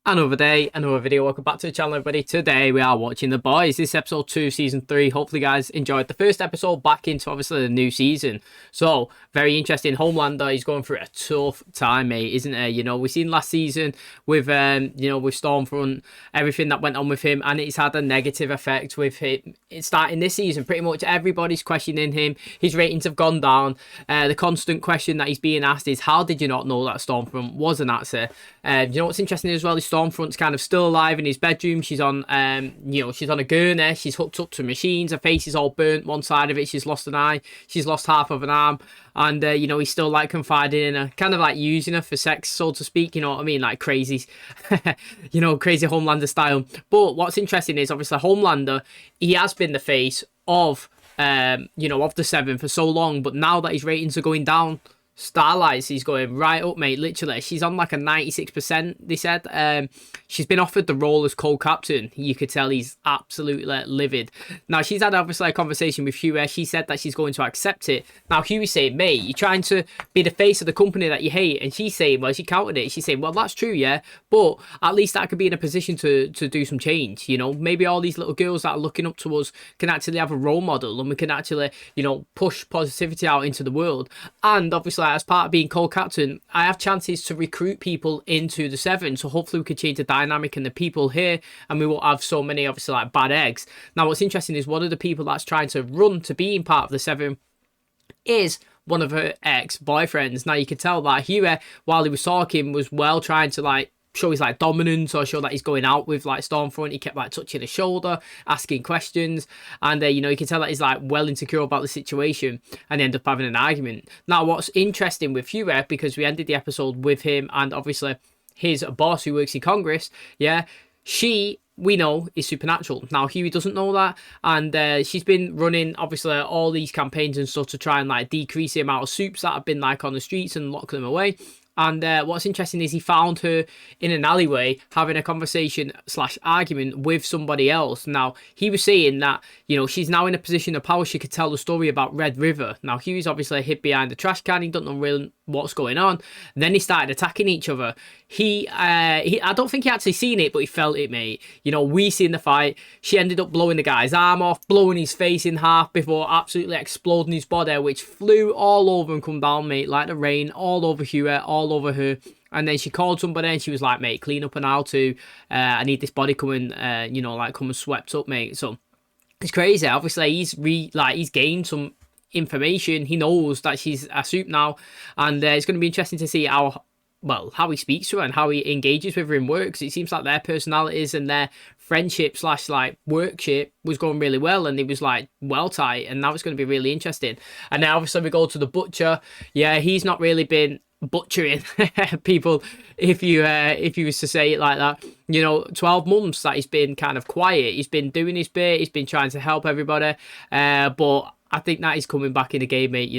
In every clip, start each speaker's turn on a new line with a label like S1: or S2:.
S1: Another day, another video. Welcome back to the channel, everybody. Today we are watching The Boys. This is episode 2, season 3. Hopefully, guys enjoyed the first episode back into obviously the new season. So, very interesting. Homelander is going through a tough time, mate, isn't it? You know, we've seen last season with with Stormfront, everything that went on with him, and it's had a negative effect with him. It's starting this season. Pretty much everybody's questioning him. His ratings have gone down. The constant question that he's being asked is, how did you not know that Stormfront was an Nazi? You know what's interesting as well is Stormfront's kind of still alive in his bedroom. She's on, she's on a gurney. She's hooked up to machines. Her face is all burnt. One side of it, she's lost an eye. She's lost half of an arm. And, he's still, like, confiding in her. Kind of, like, using her for sex, so to speak. You know what I mean? Like, crazy, crazy Homelander style. But what's interesting is, obviously, Homelander, he has been the face of, of the Seven for so long. But now that his ratings are going down, Starlight, he's going right up, mate. Literally, she's on like a 96%. They said she's been offered the role as co-captain. You could tell he's absolutely livid. Now she's had obviously a conversation with Huey. She said that she's going to accept it. Now Huey's saying, "Mate, you're trying to be the face of the company that you hate," and she's saying, "Well, she countered it. She's saying, well, that's true, yeah, but at least I could be in a position to do some change. You know, maybe all these little girls that are looking up to us can actually have a role model, and we can actually, push positivity out into the world. And obviously, as part of being co-captain, I have chances to recruit people into the Seven. So hopefully we could change the dynamic and the people here, and we won't have so many, obviously, like bad eggs." Now, what's interesting is one of the people that's trying to run to being part of the Seven is one of her ex-boyfriends. Now, you can tell that Huey, while he was talking, was trying to, like, show his like dominance or show that he's going out with like Stormfront. He kept like touching his shoulder, asking questions, and you can tell that he's like well insecure about the situation, and they end up having an argument. Now, what's interesting with Huey, because we ended the episode with him and obviously his boss who works in Congress, we know is supernatural. Now Huey doesn't know that, and she's been running obviously all these campaigns and stuff to try and like decrease the amount of supes that have been like on the streets and lock them away. And what's interesting is he found her in an alleyway having a conversation slash argument with somebody else. Now, he was saying that, she's now in a position of power. She could tell the story about Red River. Now, Hugh's obviously hid behind the trash can. He don't know really what's going on. And then they started attacking each other. I don't think he actually seen it, but he felt it, mate. We seen the fight. She ended up blowing the guy's arm off, blowing his face in half before absolutely exploding his body, which flew all over and come down, mate, like the rain, all over Huey, all over her. And then she called somebody and she was like, "Mate, clean up an aisle too. I need this body coming, coming swept up, mate." So it's crazy. Obviously, he's gained some information. He knows that she's a soup now, and it's going to be interesting to see how he speaks to her and how he engages with her in work. 'Cause it seems like their personalities and their friendship slash like workship was going really well, and it was like well tight, and now it's going to be really interesting. And now obviously we go to the butcher. Yeah, he's not really been butchering people, if you was to say it like that. 12 months that he's been kind of quiet. He's been doing his bit. He's been trying to help everybody, but I think that he's coming back in the game, mate.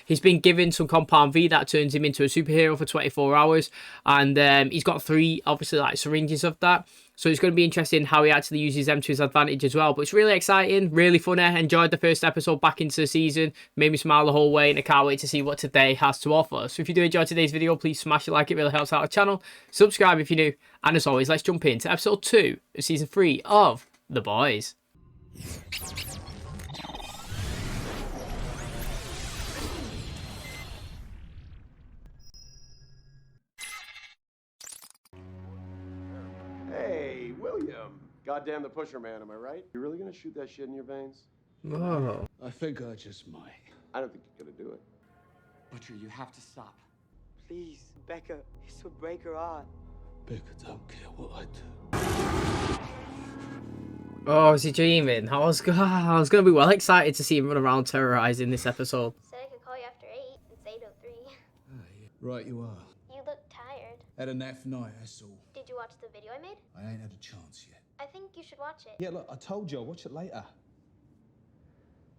S1: He's been given some compound V that turns him into a superhero for 24 hours, and he's got 3 obviously like syringes of that. So it's going to be interesting how he actually uses them to his advantage as well. But it's really exciting, really funny. Enjoyed the first episode back into the season. Made me smile the whole way, and I can't wait to see what today has to offer. So if you do enjoy today's video, please smash a like. It really helps out the channel. Subscribe if you're new. And as always, let's jump into episode 2 of season 3 of The Boys.
S2: Hey, William. Goddamn the pusher man, am I right? You really gonna shoot that shit in your veins?
S1: Oh.
S3: I think I just might.
S2: I don't think you're gonna do it.
S4: Butcher, you have to stop.
S5: Please, Becca, this will break her heart.
S3: Becca don't care what I do.
S1: Oh, is he dreaming? I was going to be well excited to see him run around terrorizing this episode.
S6: Said I could call you after 8. It's 8:03.
S3: Right you are.
S6: You look tired.
S3: Had a naff night, that's all.
S6: Did you watch the video I made?
S3: I ain't had a chance yet.
S6: I think you should watch it.
S3: Yeah, look, I told you I'll watch it later.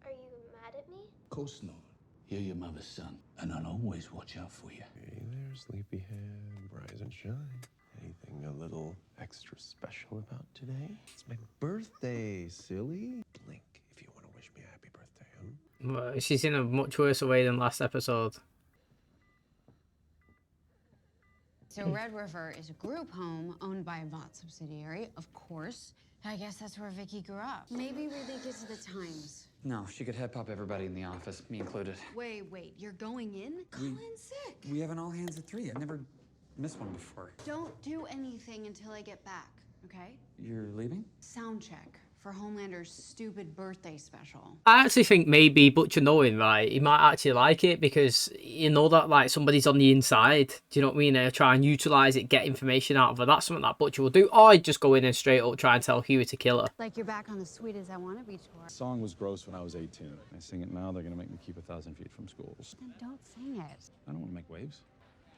S6: Are you mad at me?
S3: Of course not. You're your mother's son, and I'll always watch out for you.
S2: Hey there, sleepyhead. Rise and shine. Anything a little extra special about today? It's my birthday, silly. Blink if you want to wish me a happy birthday, huh?
S1: Well, she's in a much worse way than last episode.
S7: So Red River is a group home owned by a bot subsidiary, of course. I guess that's where Vicky grew up. Maybe releak it to the Times.
S4: No, she could head pop everybody in the office, me included.
S7: Wait, you're going in? Call in sick.
S4: We have an all hands at 3. I've never missed one before.
S7: Don't do anything until I get back, okay?
S4: You're leaving?
S7: Sound check for Homelander's stupid birthday special.
S1: I actually think maybe Butcher knowing, right, he might actually like it because you know that like somebody's on the inside. Do you know what I mean? They'll try and utilise it, get information out of her. That's something that Butcher will do. Or he'd just go in and straight up try and tell Huey to kill her.
S7: Like you're back on the Sweet As I Wanna Be tour.
S8: The song was gross when I was 18. I sing it now, they're gonna make me keep 1,000 feet from schools.
S7: Then don't sing it.
S8: I don't wanna make waves.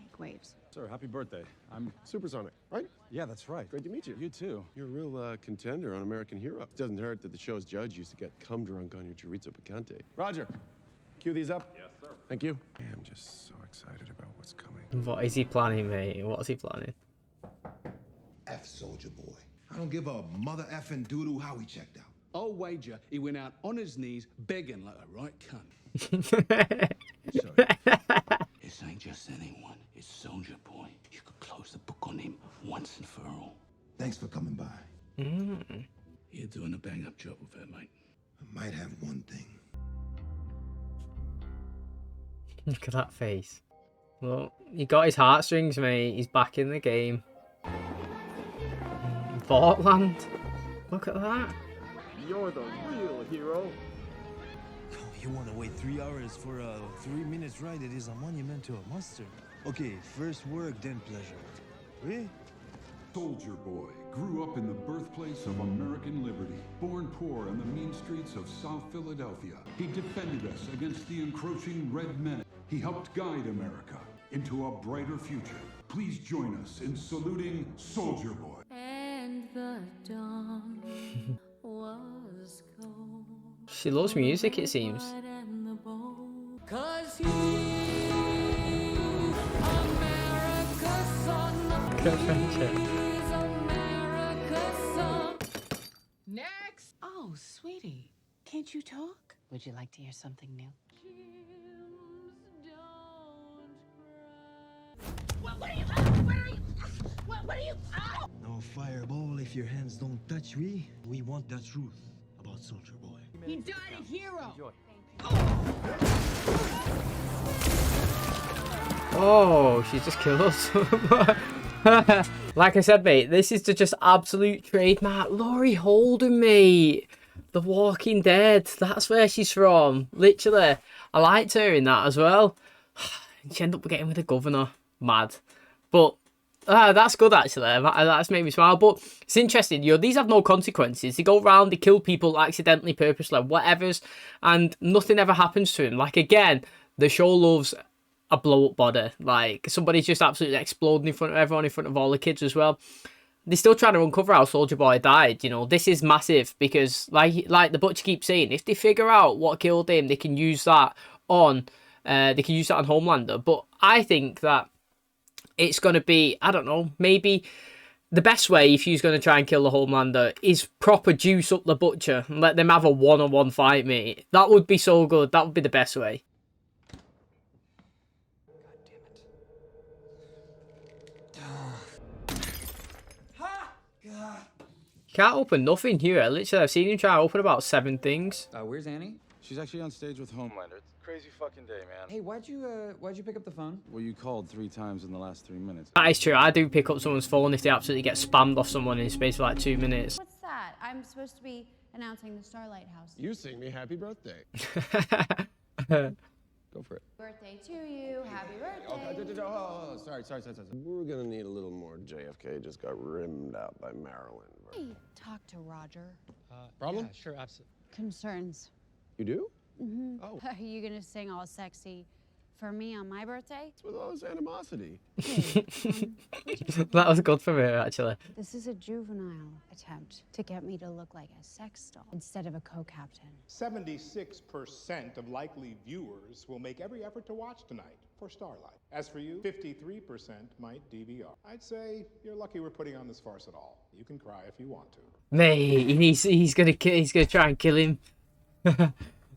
S7: Make waves.
S8: Sir, happy birthday. I'm...
S2: Supersonic, right?
S8: Yeah, that's right.
S2: Great to meet you.
S8: You too.
S2: You're a real contender on American Hero. It doesn't hurt that the show's judge used to get cum drunk on your chorizo picante. Roger, cue these up. Yes, sir. Thank you. I'm just so excited about what's coming.
S1: What is he planning, mate? What's he planning?
S9: F Soldier Boy. I don't give a mother effing doodle how he checked out.
S3: I'll wager he went out on his knees begging like a right cunt. This ain't just anyone. It's Soldier Boy. You could close the book on him once and for all.
S9: Thanks for coming by.
S3: You're doing a bang-up job with it, mate.
S9: I might have one thing.
S1: Look at that face. Well, he got his heartstrings, mate. He's back in the game. Portland. Look at that.
S2: You're the real hero.
S10: You want to wait 3 hours for a 3 minutes ride? It is a monument to a monster. Okay, first work, then pleasure. Oui?
S11: Soldier Boy grew up in the birthplace of American liberty. Born poor on the mean streets of South Philadelphia, he defended us against the encroaching red menace. He helped guide America into a brighter future. Please join us in saluting Soldier Boy.
S12: And the dawn was cold.
S1: She loves music, it seems.
S12: Cause he, America's son,
S1: Good friendship.
S12: is America's son.
S7: Next! Oh, sweetie, can't you talk? Would you like to hear something new?
S12: What are you? What are you? Ow!
S10: No fireball if your hands don't touch me. We want the truth about Soldier Boy.
S7: He died a hero!
S1: Oh, she just killed us. Like I said, mate, this is the just absolute trademark. Laurie Holden, mate. The Walking Dead. That's where she's from. Literally. I liked her in that as well. She ended up getting with the governor. Mad. But that's good, actually. That's made me smile. But it's interesting. You know, these have no consequences. They go around, they kill people accidentally, purposely, whatever's, and nothing ever happens to him. Like, again, the show loves a blow-up body. Like, somebody's just absolutely exploding in front of everyone, in front of all the kids as well. They're still trying to uncover how Soldier Boy died. You know, this is massive because, like the Butcher keeps saying, if they figure out what killed him, they can use that on, Homelander. But I think that it's going to be, I don't know, maybe the best way if you're going to try and kill the Homelander is proper juice up the Butcher and let them have a one-on-one fight, mate. That would be so good. That would be the best way. Can't open nothing here. Literally, I've seen him try to open about 7 things.
S4: Where's Annie?
S8: She's actually on stage with Homelander. It's a crazy fucking day, man.
S4: Hey, why'd you pick up the phone?
S8: Well, you called 3 times in the last 3 minutes.
S1: That is true. I do pick up someone's phone if they absolutely get spammed off someone in space for like 2 minutes.
S7: What's that? I'm supposed to be announcing the Starlight House.
S2: You sing me happy birthday. Go for it.
S7: Birthday to you, happy birthday.
S2: Oh, sorry. We're gonna need a little more. JFK just got rimmed out by Maryland.
S7: Hey, talk to Roger.
S2: Problem?
S4: Yeah, sure, absolutely.
S7: Concerns.
S2: You do?
S7: Mm-hmm.
S2: Oh.
S7: Are you gonna sing all sexy for me on my birthday?
S2: With all this animosity.
S7: Hey,
S1: That was good for me, actually.
S7: this is a juvenile attempt to get me to look like a sex doll instead of a co-captain.
S13: 76% of likely viewers will make every effort to watch tonight for Starlight. As for you, 53% might DVR. I'd say you're lucky we're putting on this farce at all. You can cry if you want to.
S1: Mate, he's gonna try and kill him.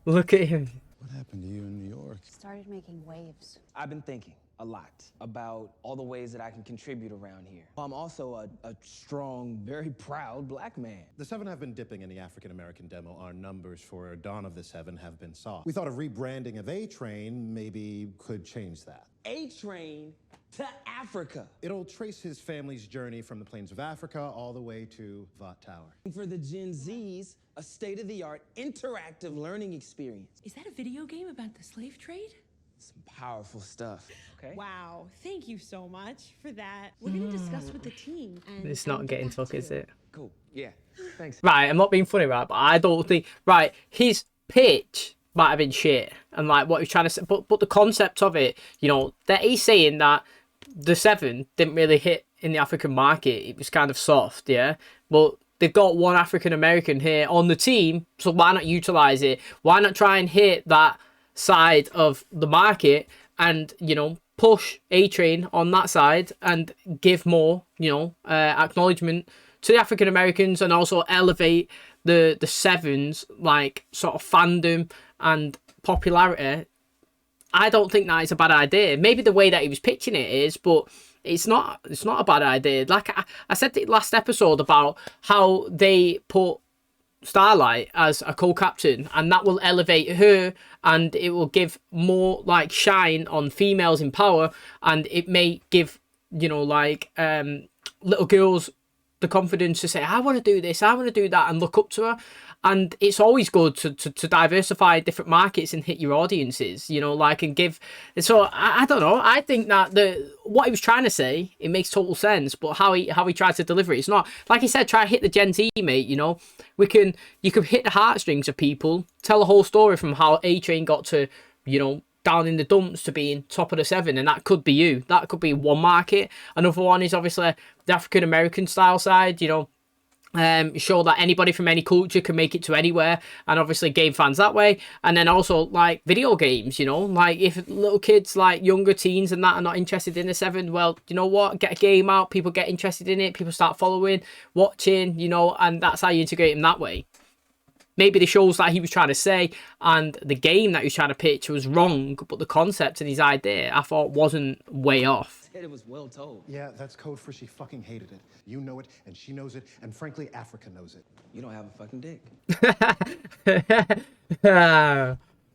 S1: Look at him.
S8: What happened to you in New York?
S7: Started making waves.
S10: I've been thinking.
S14: a lot about all the ways that I can contribute around here. I'm also a strong, very proud black man.
S15: The Seven have been dipping in the African-American demo. Our numbers for Dawn of the Seven have been soft. We thought a rebranding of A-Train maybe could change that.
S14: A-Train to Africa.
S15: It'll trace his family's journey from the plains of Africa all the way to Vought Tower.
S14: For the Gen Zs, a state-of-the-art interactive learning experience.
S12: Is that a video game about the slave trade?
S14: Some powerful stuff. Okay.
S16: Wow, thank you so much for that. We're gonna discuss with the team. And
S1: It's not getting took, is it?
S14: Cool. Yeah. Thanks.
S1: Right, I'm not being funny, right? But I don't think right. His pitch might have been shit, and like what he's trying to say, but the concept of it, you know, that he's saying that the Seven didn't really hit in the African market. It was kind of soft, yeah. But they've got one African American here on the team, so why not utilize it? Why not try and hit that side of the market and, you know, push A-Train on that side and give more, you know, acknowledgement to the African Americans, and also elevate the Sevens like sort of fandom and popularity. I don't think that is a bad idea. Maybe the way that he was pitching it is, but it's not a bad idea. Like I said the last episode about how they put Starlight as a co-captain, and that will elevate her, and it will give more like shine on females in power, and it may give, you know, like little girls the confidence to say, I want to do this, I want to do that, and look up to her. And it's always good to diversify different markets and hit your audiences, you know, like, and give. So I don't know. I think that what he was trying to say, it makes total sense, but how he tried to deliver it, it's not like he said. Try to hit the Gen Z, mate. You know, you could hit the heartstrings of people, tell a whole story from how A-Train got to, you know, down in the dumps to being top of the Seven, and that could be you. That could be one market. Another one is obviously the African American style side, you know. Show that anybody from any culture can make it to anywhere, and obviously game fans that way. And then also like video games, you know, like if little kids, like younger teens and that, are not interested in the Seven, well, you know what, get a game out, people get interested in it, people start following, watching, you know, and that's how you integrate them that way. Maybe the shows that he was trying to say and the game that he was trying to pitch was wrong, but the concept and his idea I thought wasn't way off.
S14: It was well told.
S15: Yeah, that's code for she fucking hated it. You know it, and she knows it, and frankly, Africa knows it.
S14: You don't have a fucking dick.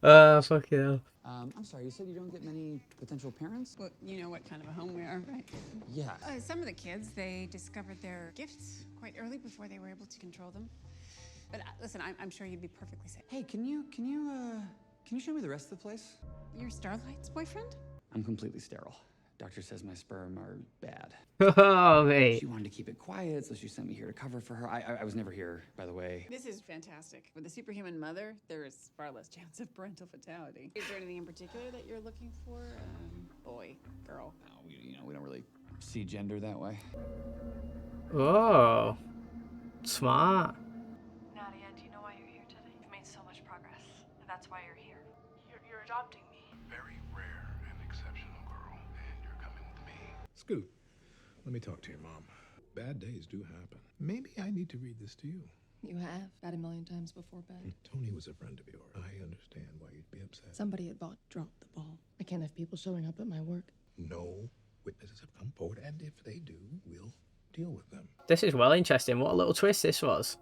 S16: Oh, fuck yeah. I'm sorry, you said you don't get many potential parents?
S7: Well, you know what kind of a home we are, right?
S14: Yeah.
S7: Some of the kids, they discovered their gifts quite early before they were able to control them. But listen, I'm sure you'd be perfectly safe.
S4: Hey, can you show me the rest of the place?
S7: You're Starlight's boyfriend?
S4: I'm completely sterile. Doctor says my sperm are bad.
S1: Oh, mate.
S4: She wanted to keep it quiet, so she sent me here to cover for her. I was never here, by the way.
S7: This is fantastic. With a superhuman mother, there is far less chance of parental fatality. Is there anything in particular that you're looking for? Boy, girl?
S4: No, we don't really see gender that way.
S1: Oh, smart.
S17: Nadia, do you know why you're here today? You've made so much progress, and that's why you're here. You're adopting me.
S11: Very rare and exceptional girl, and you're coming with me.
S18: Scoot, let me talk to your mom. Bad days do happen. Maybe I need to read this to you.
S17: You have about 1,000,000 times before bed.
S18: Tony was a friend of yours. I understand why you'd be upset.
S17: Somebody at Vought dropped the ball. I can't have people showing up at my work.
S18: No witnesses have come forward, and if they do, we'll deal with them.
S1: This is well interesting. What a little twist this was.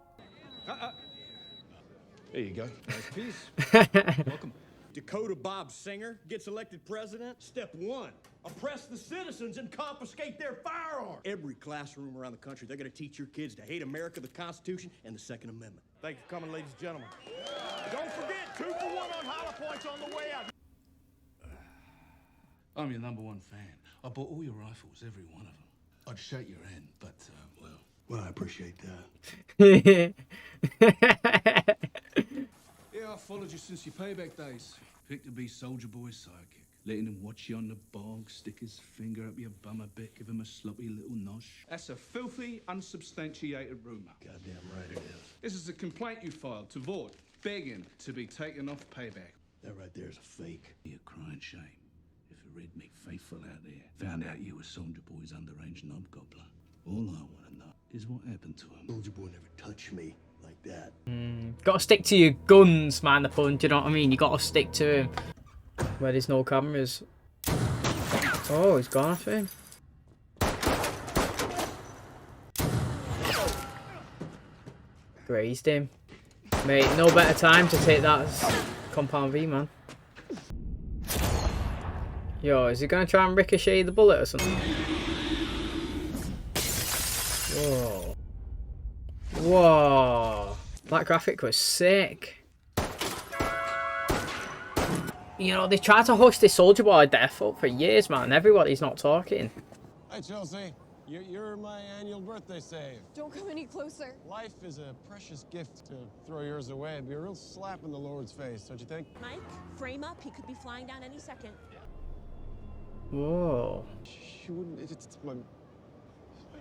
S8: There you go. Nice piece. Welcome.
S19: Dakota Bob Singer gets elected president. Step 1, oppress the citizens and confiscate their firearms. Every classroom around the country, they're going to teach your kids to hate America, the Constitution, and the Second Amendment. Thank you for coming, ladies and gentlemen. Don't forget, 2 for 1 on hollow points on the way out.
S3: I'm your #1 fan. I bought all your rifles, every one of them. I'd shake your hand, but, well, I appreciate that. Yeah, I followed you since your payback days. Picked to be Soldier Boy's sidekick. Letting him watch you on the bog, stick his finger up your bum a bit, give him a sloppy little nosh. That's a filthy, unsubstantiated rumor. Goddamn right it is. This is a complaint you filed to Vought, begging to be taken off payback. That right there is a fake. You're a crying shame. If a red meat faithful out there found out you were Soldier Boy's underage knob gobbler, all I want to know is what happened to him. Soldier Boy never touched me like that.
S1: Gotta stick to your guns, man, the punch, you know what I mean? You gotta stick to him. Where there's no cameras. Oh, he's gone off him. Grazed him. Mate, no better time to take that compound V, man. Yo, is he gonna try and ricochet the bullet or something? Whoa. Whoa. That graphic was sick. You know, they tried to hush this Soldier Boy death up for years, man. Everybody's not talking.
S20: Hi, Chelsea. You're my annual birthday save.
S21: Don't come any closer.
S20: Life is a precious gift. To throw yours away, it'd be a real slap in the Lord's face, don't you think?
S22: Mike, frame up. He could be flying down any second.
S1: Whoa.
S20: She wouldn't. It's my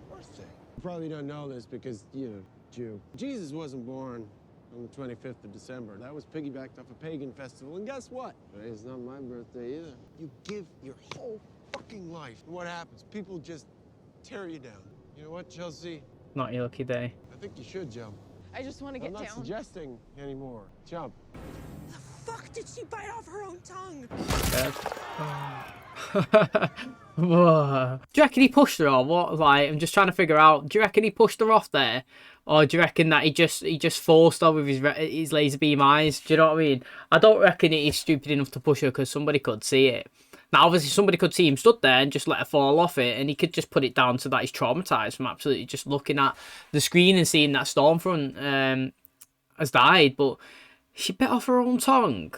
S20: birthday. You probably don't know this because, you know, Jew. Jesus wasn't born on the 25th of December. That was piggybacked off a pagan festival. And guess what? Today's not my birthday either. You give your whole fucking life. And what happens? People just tear you down. You know what, Chelsea?
S1: Not your lucky day.
S20: I think you should jump.
S21: I just want to get down.
S20: I'm not suggesting anymore. Jump.
S22: The fuck did she bite off her own tongue?
S1: Whoa. Do you reckon he pushed her or what? Like, I'm just trying to figure out. Do you reckon he pushed her off there, or do you reckon that he just forced her with his laser beam eyes? Do you know what I mean? I don't reckon he's stupid enough to push her because somebody could see it. Now, obviously, somebody could see him stood there and just let her fall off it, and he could just put it down to that he's traumatized from absolutely just looking at the screen and seeing that Stormfront has died. But she bit off her own tongue.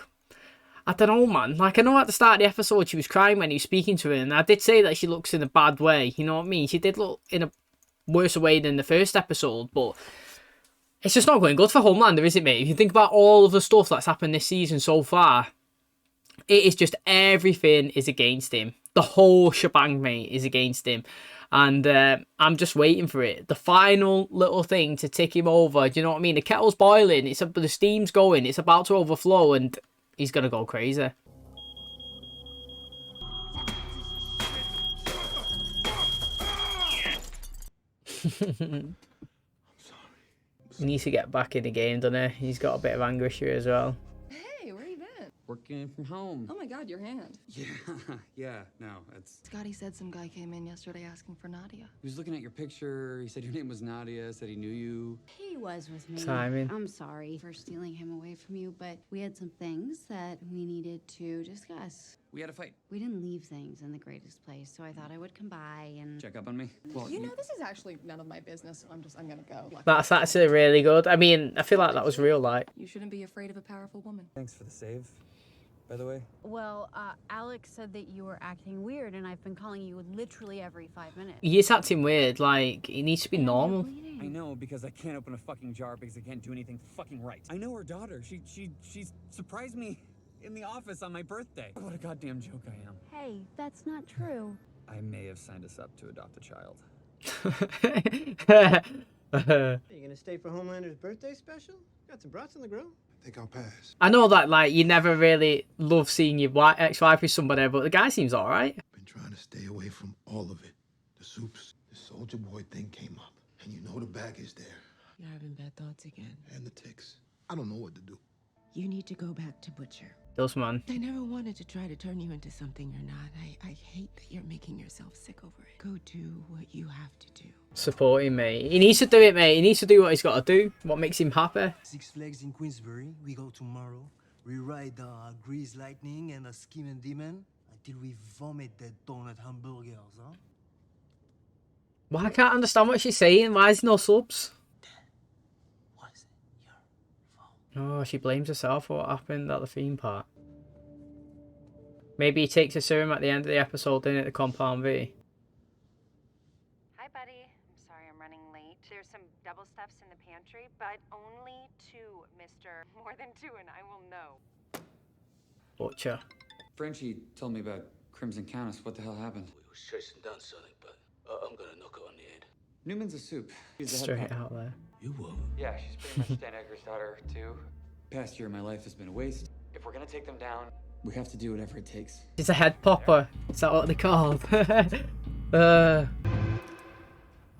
S1: I don't know, man. Like, I know at the start of the episode she was crying when he was speaking to her, and I did say that she looks in a bad way. You know what I mean? She did look in a worse way than the first episode, but it's just not going good for Homelander, is it, mate? If you think about all of the stuff that's happened this season so far, it is just everything is against him. The whole shebang, mate, is against him. And I'm just waiting for it. The final little thing to tick him over. Do you know what I mean? The kettle's boiling. The steam's going. It's about to overflow, and he's going to go crazy. He needs to get back in the game, doesn't he? He's got a bit of anger issue as well.
S16: Hey, where you been?
S23: Working from home.
S16: Oh my god, your hand.
S23: Yeah, no, it's...
S21: Scotty said some guy came in yesterday asking for Nadia.
S23: He was looking at your picture. He said your name was Nadia, said he knew you.
S24: He was with me.
S1: Timing.
S24: I'm sorry for stealing him away from you, but we had some things that we needed to discuss.
S23: We had a fight.
S24: We didn't leave things in the greatest place, so I thought I would come by and...
S23: Check up on me. Well,
S16: You know, this is actually none of my business, so I'm gonna go.
S1: That's actually really good. I mean, I feel like that was real life.
S16: You shouldn't be afraid of a powerful woman.
S23: Thanks for the save, by the way.
S24: Well, Alex said that you were acting weird, and I've been calling you literally every 5 minutes.
S1: He is acting weird. Like, he needs to be normal.
S23: I know, because I can't open a fucking jar because I can't do anything fucking right. I know her daughter. She surprised me in the office on my birthday. What a goddamn joke I am.
S24: Hey, that's not true.
S23: I may have signed us up to adopt a child.
S25: Are you gonna stay for Homelander's birthday special? Got some brats on the grill?
S18: I think I'll pass.
S1: I know that, like, you never really love seeing your ex-wife with somebody, but the guy seems alright.
S18: Been trying to stay away from all of it. The soups, the Soldier Boy thing came up. And you know the baggage there.
S21: You're having bad thoughts again.
S18: And the ticks. I don't know what to do.
S21: You need to go back to Butcher.
S1: Does, man.
S21: I never wanted to try to turn you into something you're not. I hate that you're making yourself sick over it. Go do what you have to do.
S1: Support him, mate. He needs to do it, mate. He needs to do what he's got to do. What makes him happy.
S10: Six Flags in Queensbury. We go tomorrow. We ride Grease Lightning and a Scheming Demon until we vomit that donut hamburgers, huh?
S1: Well, I can't understand what she's saying. Why is there no subs? Oh, she blames herself for what happened at the theme park. Maybe he takes a serum at the end of the episode, in at the compound V.
S26: Hi, buddy. I'm sorry I'm running late. There's some double stuffs in the pantry, but only 2, mister. More than 2 and I will know.
S1: Butcher.
S23: Frenchie told me about Crimson Countess. What the hell happened?
S3: We was chasing down Sonny, but I'm gonna knock her on the head.
S23: Newman's a soup. She's the head
S1: Straight
S23: pop.
S1: out there.
S3: You will?
S23: Yeah, she's pretty much Dan Egger's daughter, too. Past year of my life has been a waste. If we're gonna take them down, we have to do whatever it takes.
S1: She's a head popper. Is that what they called?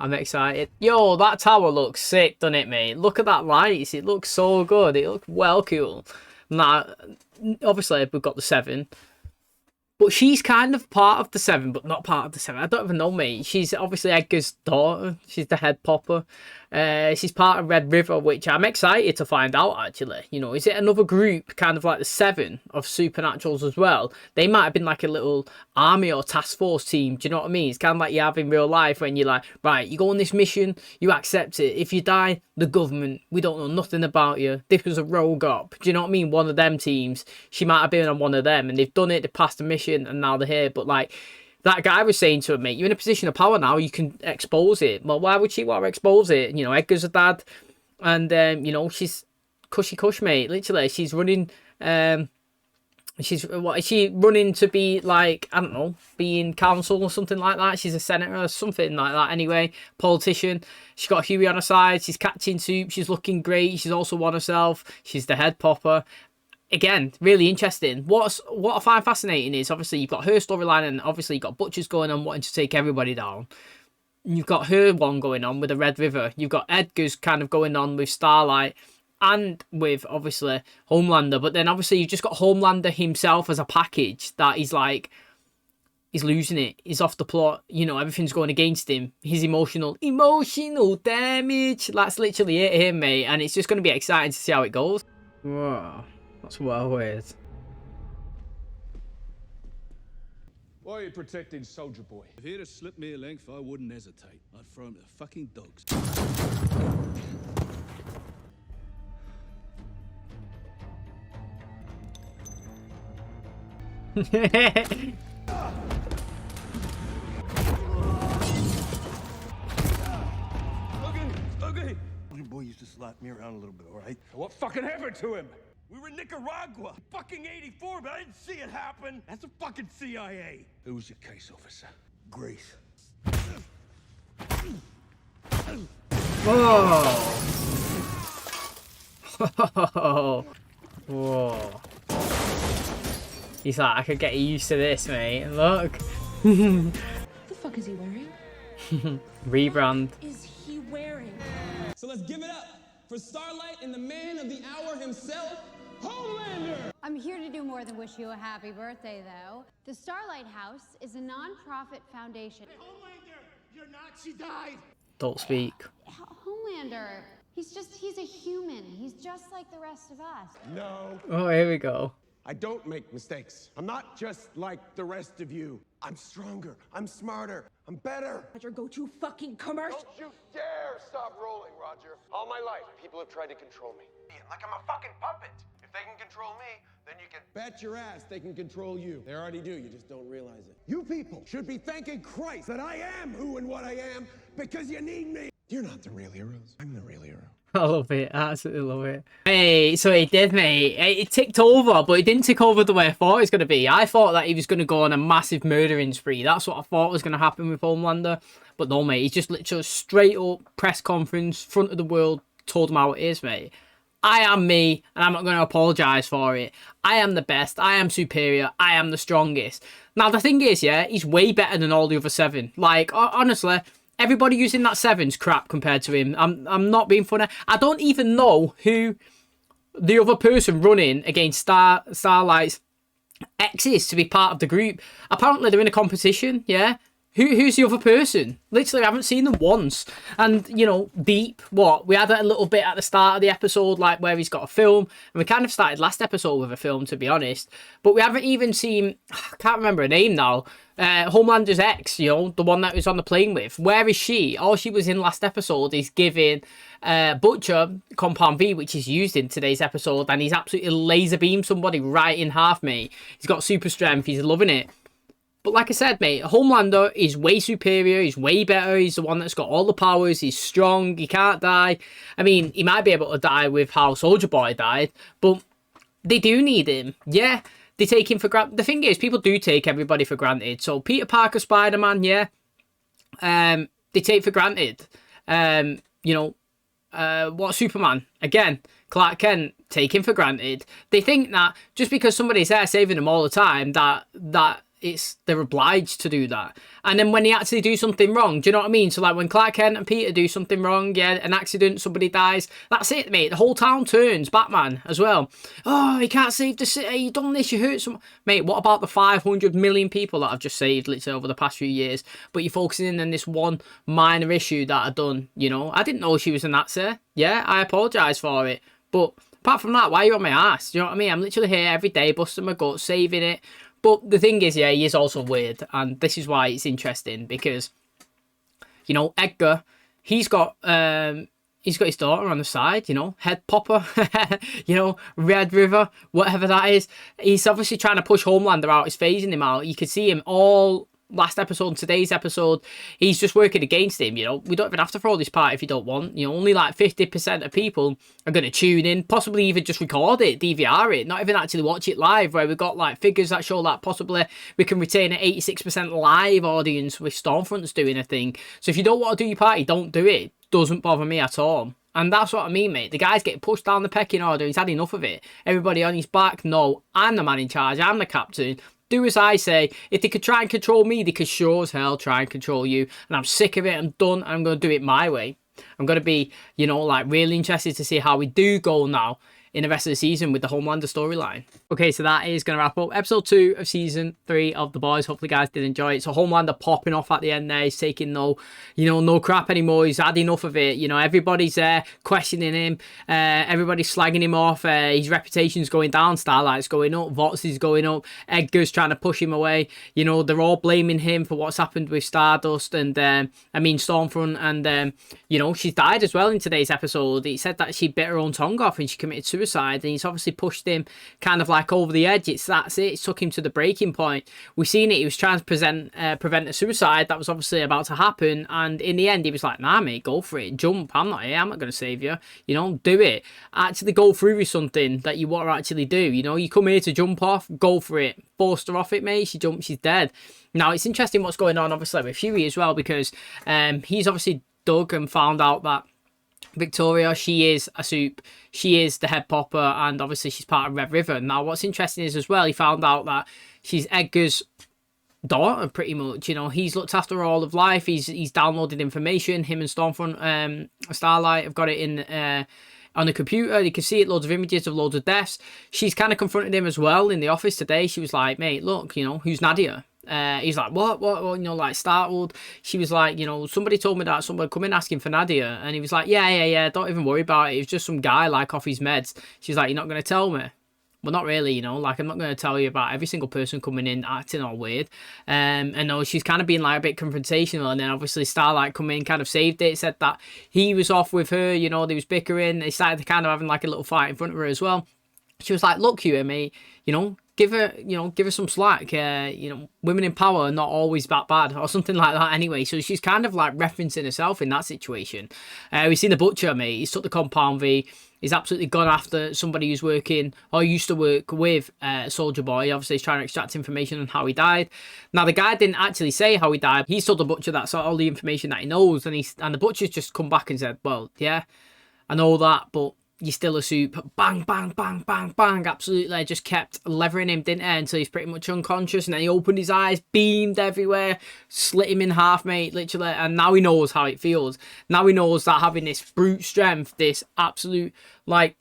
S1: I'm excited. Yo, that tower looks sick, doesn't it, mate? Look at that lights. It looks so good. It looks well cool. Now, obviously, we've got the 7. But she's kind of part of the Seven, but not part of the Seven. I don't even know, mate. She's obviously Edgar's daughter. She's the head popper. She's part of Red River, which I'm excited to find out, actually. You know, is it another group, kind of like the Seven of Supernaturals as well? They might have been like a little army or task force team. Do you know what I mean? It's kind of like you have in real life when you're like, right, you go on this mission, you accept it. If you die, the government, we don't know nothing about you. This was a rogue op. Do you know what I mean? One of them teams. She might have been on one of them, and they've done it, they passed the mission, and now they're here. But like, that guy was saying to her, mate, you're in a position of power now, you can expose it. Well, why would she want to expose it? You know, Edgar's a dad, and, you know, she's cushy cush, mate. Literally, she's running, what is she running to be, like, I don't know, being council or something like that? She's a senator or something like that anyway, politician. She's got Huey on her side, she's catching soup, she's looking great, she's also won herself, she's the head popper. Again, really interesting. What I find fascinating is, obviously, you've got her storyline, and obviously you've got Butcher's going on wanting to take everybody down. You've got her one going on with the Red River. You've got Edgar's kind of going on with Starlight and with, obviously, Homelander. But then, obviously, you've just got Homelander himself as a package that he's like, he's losing it. He's off the plot. You know, everything's going against him. His emotional damage. That's literally it here, mate. And it's just going to be exciting to see how it goes. Whoa. That's well weird.
S3: Why are you protecting Soldier Boy? If he'd have slipped me a length, I wouldn't hesitate. I'd throw him to the fucking dogs.
S10: Okay. Your boy used to slap me around a little bit, all right?
S3: What fucking happened to him? We were in Nicaragua. Fucking 84, but I didn't see it happen. That's the fucking CIA. Who was your case officer?
S10: Grace.
S1: Whoa. Whoa. He's like, I could get used to this, mate. Look.
S22: What the fuck is he wearing?
S1: Rebrand.
S22: What is he wearing?
S14: So let's give it up for Starlight and the man of the hour himself, Homelander!
S2: I'm here to do more than wish you a happy birthday, though. The Starlight House is a non-profit foundation.
S18: Hey, Homelander! You're not, she died!
S1: Don't speak.
S2: Homelander, he's a human. He's just like the rest of us.
S20: No.
S1: Oh, here we go.
S20: I don't make mistakes. I'm not just like the rest of you. I'm stronger. I'm smarter. I'm better.
S22: Roger, go to fucking commercial.
S18: Don't you dare stop rolling, Roger. All my life, people have tried to control me. Like I'm a fucking puppet. If they can control me, then you can...
S20: Bet your ass they can control you. They already do, you just don't realize it. You people should be thanking Christ that I am who and what I am, because you need me. You're not the real heroes. I'm the real hero.
S1: I love it. I absolutely love it. Hey, so it did, mate. It ticked over, but it didn't tick over the way I thought it was going to be. I thought that he was going to go on a massive murdering spree. That's what I thought was going to happen with Homelander. But no, mate. He just literally straight up press conference, front of the world, told him how it is, mate. I am me, and I'm not going to apologise for it. I am the best. I am superior. I am the strongest. Now, the thing is, yeah, he's way better than all the other seven. Like, honestly... Everybody using that seven's crap compared to him. I'm not being funny. I don't even know who the other person running against Starlight's ex is to be part of the group. Apparently they're in a competition, yeah? Who's the other person? Literally, I haven't seen them once. And, you know, Deep, what? We had a little bit at the start of the episode, like, where he's got a film. And we kind of started last episode with a film, to be honest. But we haven't even seen... I can't remember her name now. Homelander's ex, you know, the one that was on the plane with. Where is she? All she was in last episode is giving Butcher Compound V, which is used in today's episode. And he's absolutely laser beamed somebody right in half, mate. He's got super strength. He's loving it. But like I said, mate, Homelander is way superior. He's way better. He's the one that's got all the powers. He's strong. He can't die. I mean, he might be able to die with how Soldier Boy died, but they do need him. Yeah, they take him for granted. The thing is, people do take everybody for granted. So Peter Parker, Spider-Man, yeah, they take for granted. You know, what Superman? Again, Clark Kent, taken for granted. They think that just because somebody's there saving them all the time, that they're obliged to do that. And then when they actually do something wrong, do you know what I mean? So like when Clark Kent and Peter do something wrong, yeah, an accident, somebody dies, that's it, mate. The whole town turns. Batman as well. Oh, you can't save the city, you done this, you hurt someone. Mate, what about the 500 million people that I've just saved literally over the past few years? But you're focusing in on this one minor issue that I've done, you know? I didn't know she was a Nazi. Yeah, I apologise for it. But apart from that, why are you on my ass? Do you know what I mean? I'm literally here every day, busting my guts, saving it. But the thing is, yeah, he is also weird. And this is why it's interesting. Because, you know, Edgar, he's got his daughter on the side, you know, Head Popper, you know, Red River, whatever that is. He's obviously trying to push Homelander out. He's phasing him out. You could see him all last episode and today's episode. He's just working against him, you know. We don't even have to throw this part if you don't want. You know, only like 50% of people are going to tune in, possibly even just record it, DVR it, not even actually watch it live, where we've got like figures that show that possibly we can retain an 86% live audience with Stormfront's doing a thing. So if you don't want to do your party, don't do it. Doesn't bother me at all. And that's what I mean, mate. The guy's getting pushed down the pecking order. He's had enough of it. Everybody on his back. No, I'm the man in charge. I'm the captain. Do as I say. If they could try and control me, they could sure as hell try and control you. And I'm sick of it. I'm done. I'm going to do it my way. I'm going to be, you know, like really interested to see how we do go now in the rest of the season with the Homelander storyline. Okay, so that is going to wrap up episode 2 of season 3 of The Boys. Hopefully, you guys did enjoy it. So Homelander popping off at the end there. He's taking no crap anymore. He's had enough of it. You know, everybody's there questioning him. Everybody's slagging him off. His reputation's going down. Starlight's going up. Vox is going up. Edgar's trying to push him away. You know, they're all blaming him for what's happened with Stardust and, Stormfront. And, you know, she's died as well in today's episode. He said that she bit her own tongue off and she committed suicide. And he's obviously pushed him kind of like over the edge. That's it. It took him to the breaking point. We've seen it. He was trying to prevent a suicide that was obviously about to happen. And in the end, he was like, nah, mate, go for it. Jump. I'm not here. I'm not going to save you. You know, do it. Actually go through with something that you want to actually do. You know, you come here to jump off, go for it. Forced her off it, mate. She jumped. She's dead. Now, it's interesting what's going on, obviously, with Huey as well, because he's obviously dug and found out that Victoria, she is a soup, she is the head popper, and obviously she's part of Red River. Now what's interesting is as well, he found out that she's Edgar's daughter pretty much. You know, he's looked after her all of life. He's downloaded information. Him and Stormfront, Starlight have got it in on the computer. You can see it, loads of images of loads of deaths. She's kind of confronted him as well in the office today. She was like, mate, look, you know, who's Nadia? He's like, what, you know, like startled. She was like, you know, somebody told me that somebody come in asking for Nadia. And he was like, yeah, don't even worry about it. It was just some guy like off his meds. She's like, you're not going to tell me? Well, not really, you know, like I'm not going to tell you about every single person coming in acting all weird. And no, she's kind of being like a bit confrontational. And then obviously Starlight come in, kind of saved it, said that he was off with her, you know, they was bickering. They started kind of having like a little fight in front of her as well. She was like, look, you and me, you know, give her some slack. You know, women in power are not always that bad, or something like that anyway. So she's kind of like referencing herself in that situation. We've seen the Butcher, mate. He's took the Compound V. He's absolutely gone after somebody who's working or used to work with Soldier Boy. Obviously, he's trying to extract information on how he died. Now, the guy didn't actually say how he died. He's told the Butcher that's all the information that he knows. And the Butcher's just come back and said, well, yeah, I know that, but you're still a soup. Bang, bang, bang, bang, bang. Absolutely. Just kept levering him, didn't it? Until he's pretty much unconscious. And then he opened his eyes, beamed everywhere, slit him in half, mate, literally. And now he knows how it feels. Now he knows that having this brute strength, this absolute, like,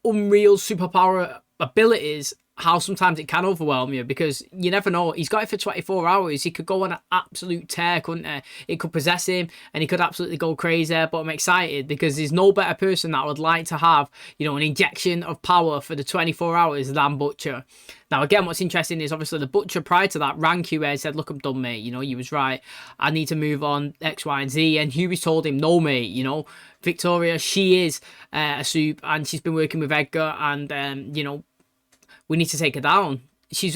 S1: unreal superpower abilities, how sometimes it can overwhelm you, because you never know. He's got it for 24 hours. He could go on an absolute tear, couldn't he? It could possess him and he could absolutely go crazy. But I'm excited because there's no better person that would like to have, you know, an injection of power for the 24 hours than Butcher. Now, again, what's interesting is obviously the Butcher prior to that rang Huey and said, look, I'm done, mate. You know, you was right. I need to move on, X, Y, and Z. And Huey told him, no, mate, you know, Victoria, she is a soup and she's been working with Edgar and, you know, we need to take her down. You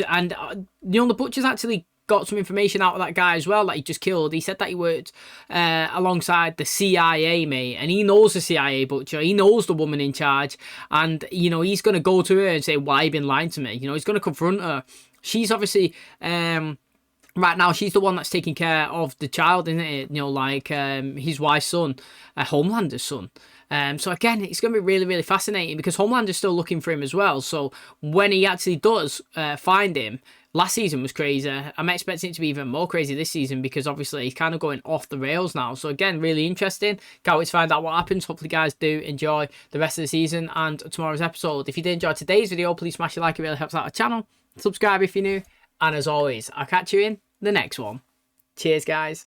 S1: know, the Butcher's actually got some information out of that guy as well that he just killed. He said that he worked alongside the CIA, mate, and he knows the CIA Butcher. He knows the woman in charge, and you know he's gonna go to her and say, "Why you been lying to me?" You know, he's gonna confront her. She's obviously right now she's the one that's taking care of the child, isn't it? You know, like his wife's son, Homelander's son. So again, it's going to be really, really fascinating because Homelander's still looking for him as well. So when he actually does find him, last season was crazy. I'm expecting it to be even more crazy this season because obviously he's kind of going off the rails now. So again, really interesting. Can't wait to find out what happens. Hopefully guys do enjoy the rest of the season and tomorrow's episode. If you did enjoy today's video, please smash a like. It really helps out the channel. Subscribe if you're new. And as always, I'll catch you in the next one. Cheers, guys.